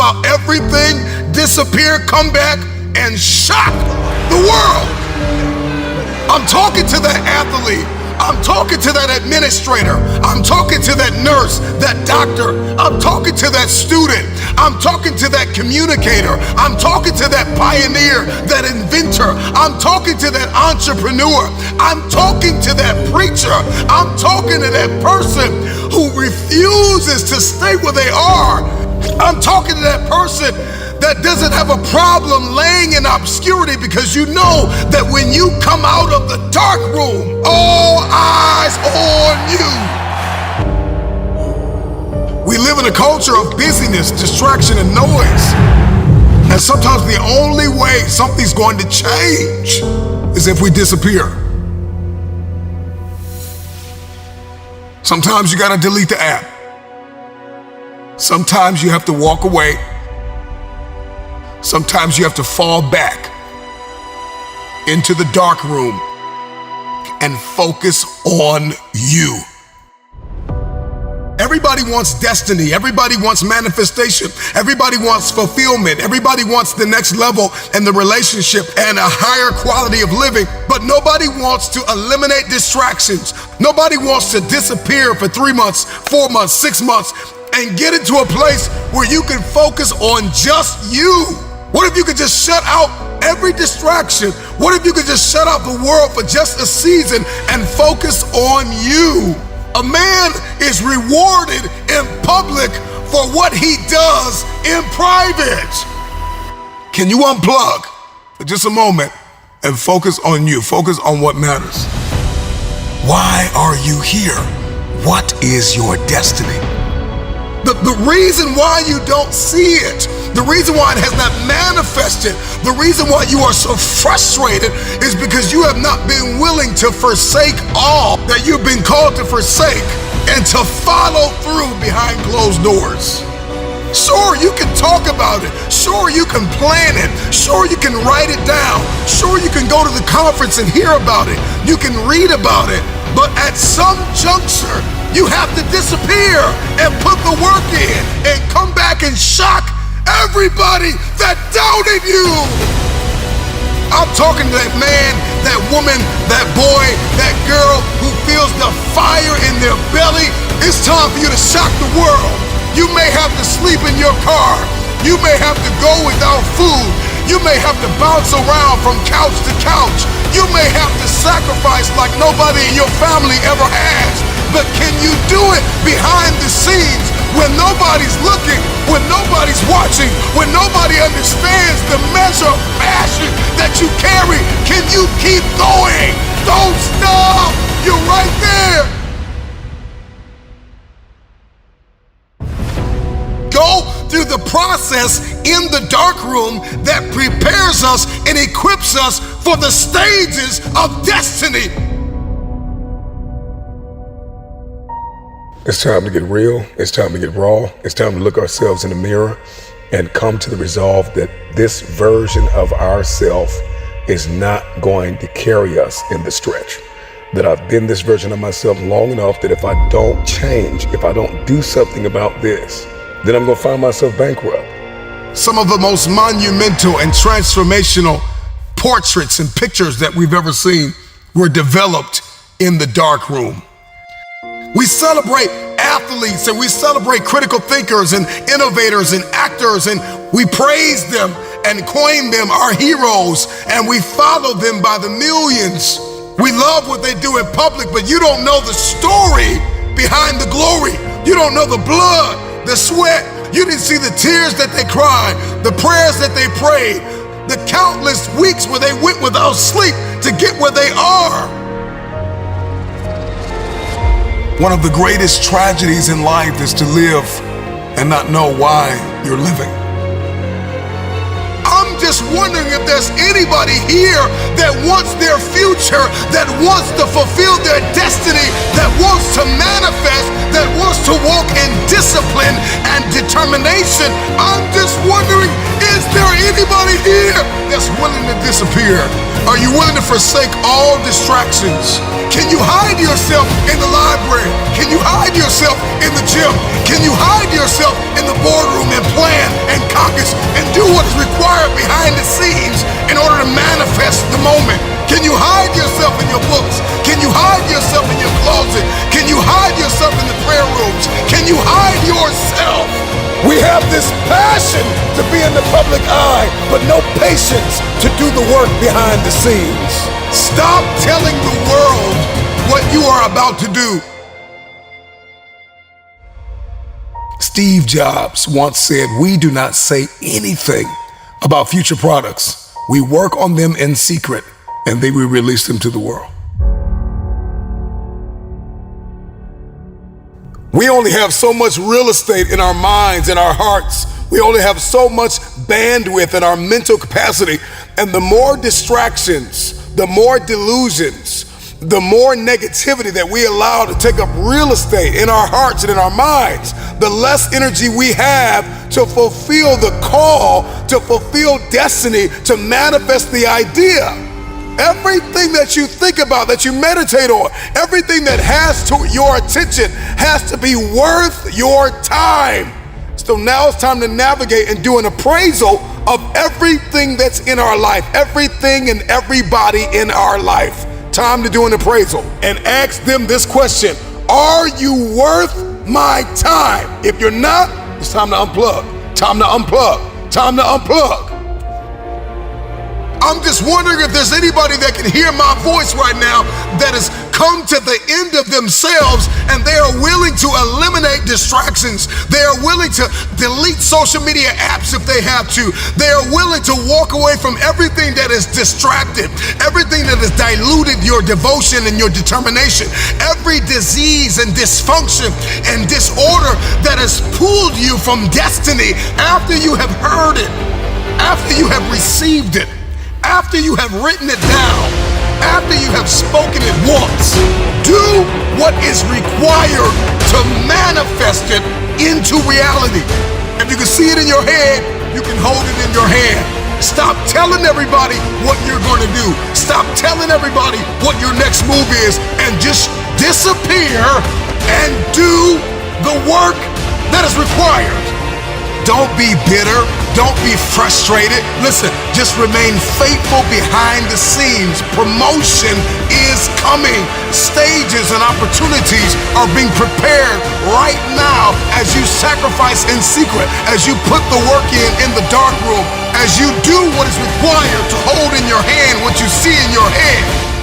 about everything, disappear, come back, and shock the world. I'm talking to that athlete. I'm talking to that administrator. I'm talking to that nurse, that doctor. I'm talking to that student. I'm talking to that communicator. I'm talking to that pioneer, that inventor. I'm talking to that entrepreneur. I'm talking to that preacher. I'm talking to that person who refuses to stay where they are. I'm talking to that person that doesn't have a problem laying in obscurity, because you know that when you come out of the dark room, all eyes on you. We live in a culture of busyness, distraction, and noise. And sometimes the only way something's going to change is if we disappear. Sometimes you gotta delete the app. Sometimes you have to walk away. Sometimes you have to fall back into the dark room and focus on you. Everybody wants destiny. Everybody wants manifestation. Everybody wants fulfillment. Everybody wants the next level in the relationship and a higher quality of living. But nobody wants to eliminate distractions. Nobody wants to disappear for 3 months, 4 months, 6 months, and get into a place where you can focus on just you. What if you could just shut out every distraction? What if you could just shut out the world for just a season and focus on you? A man is rewarded in public for what he does in private. Can you unplug for just a moment and focus on you? Focus on what matters. Why are you here? What is your destiny? The reason why you don't see it, the reason why it has not manifested, the reason why you are so frustrated is because you have not been willing to forsake all that you've been called to forsake and to follow through behind closed doors. Sure, you can talk about it. Sure, you can plan it. Sure, you can write it down. Sure, you can go to the conference and hear about it. You can read about it. But at some juncture, you have to disappear and put the work in and come back and shock everybody that doubted you. I'm talking to that man, that woman, that boy, that girl who feels the fire in their belly. It's time for you to shock the world. You may have to sleep in your car. You may have to go without food. You may have to bounce around from couch to couch. You may have to sacrifice like nobody in your family ever has. But can you do it behind the scenes when nobody's looking, when nobody's watching, when nobody understands the measure of passion that you carry? Can you keep going? Don't stop. You're right there. Go through the process in the dark room that prepares us and equips us for the stages of destiny. It's time to get real. It's time to get raw. It's time to look ourselves in the mirror and come to the resolve that this version of ourself is not going to carry us in the stretch. That I've been this version of myself long enough that if I don't change, if I don't do something about this, then I'm going to find myself bankrupt. Some of the most monumental and transformational portraits and pictures that we've ever seen were developed in the dark room. We celebrate athletes and we celebrate critical thinkers and innovators and actors, and we praise them and coin them our heroes, and we follow them by the millions. We love what they do in public, but you don't know the story behind the glory. You don't know the blood, the sweat. You didn't see the tears that they cried, the prayers that they prayed, the countless weeks where they went without sleep to get where they are. One of the greatest tragedies in life is to live and not know why you're living. I'm just wondering if there's anybody here that wants their future, that wants to fulfill their destiny, that wants to manifest, that wants to walk in discipline and determination. I'm just wondering, is there anybody here that's willing to disappear? Are you willing to forsake all distractions? Can you hide yourself in the library? Can you hide yourself in the gym? Can you hide yourself in the boardroom and plan and what is required behind the scenes in order to manifest the moment? Can you hide yourself in your books? Can you hide yourself in your closet? Can you hide yourself in the prayer rooms? Can you hide yourself? We have this passion to be in the public eye, but no patience to do the work behind the scenes. Stop telling the world what you are about to do. Steve Jobs once said, "We do not say anything about future products. We work on them in secret, and then we release them to the world." We only have so much real estate in our minds and our hearts. We only have so much bandwidth in our mental capacity. And the more distractions, the more delusions, the more negativity that we allow to take up real estate in our hearts and in our minds, the less energy we have to fulfill the call, to fulfill destiny, to manifest the idea. Everything that you think about, that you meditate on, everything that has to your attention has to be worth your time. So now it's time to navigate and do an appraisal of everything that's in our life, everything and everybody in our life. Time to do an appraisal and ask them this question: are you worth my time? If you're not, it's time to unplug. Time to unplug. Time to unplug. I'm just wondering if there's anybody that can hear my voice right now that has come to the end of themselves and they are willing to eliminate distractions. They are willing to delete social media apps if they have to. They are willing to walk away from everything that is distracted, everything that has diluted your devotion and your determination, every disease and dysfunction and disorder that has pulled you from destiny after you have heard it, after you have received it, after you have written it down, after you have spoken it once. Do what is required to manifest it into reality. If you can see it in your head, you can hold it in your hand. Stop telling everybody what you're going to do. Stop telling everybody what your next move is, and just disappear and do the work that is required. Don't be bitter. Don't be frustrated. Listen, just remain faithful behind the scenes. Promotion is coming. Stages and opportunities are being prepared right now as you sacrifice in secret, as you put the work in the dark room, as you do what is required to hold in your hand what you see in your head.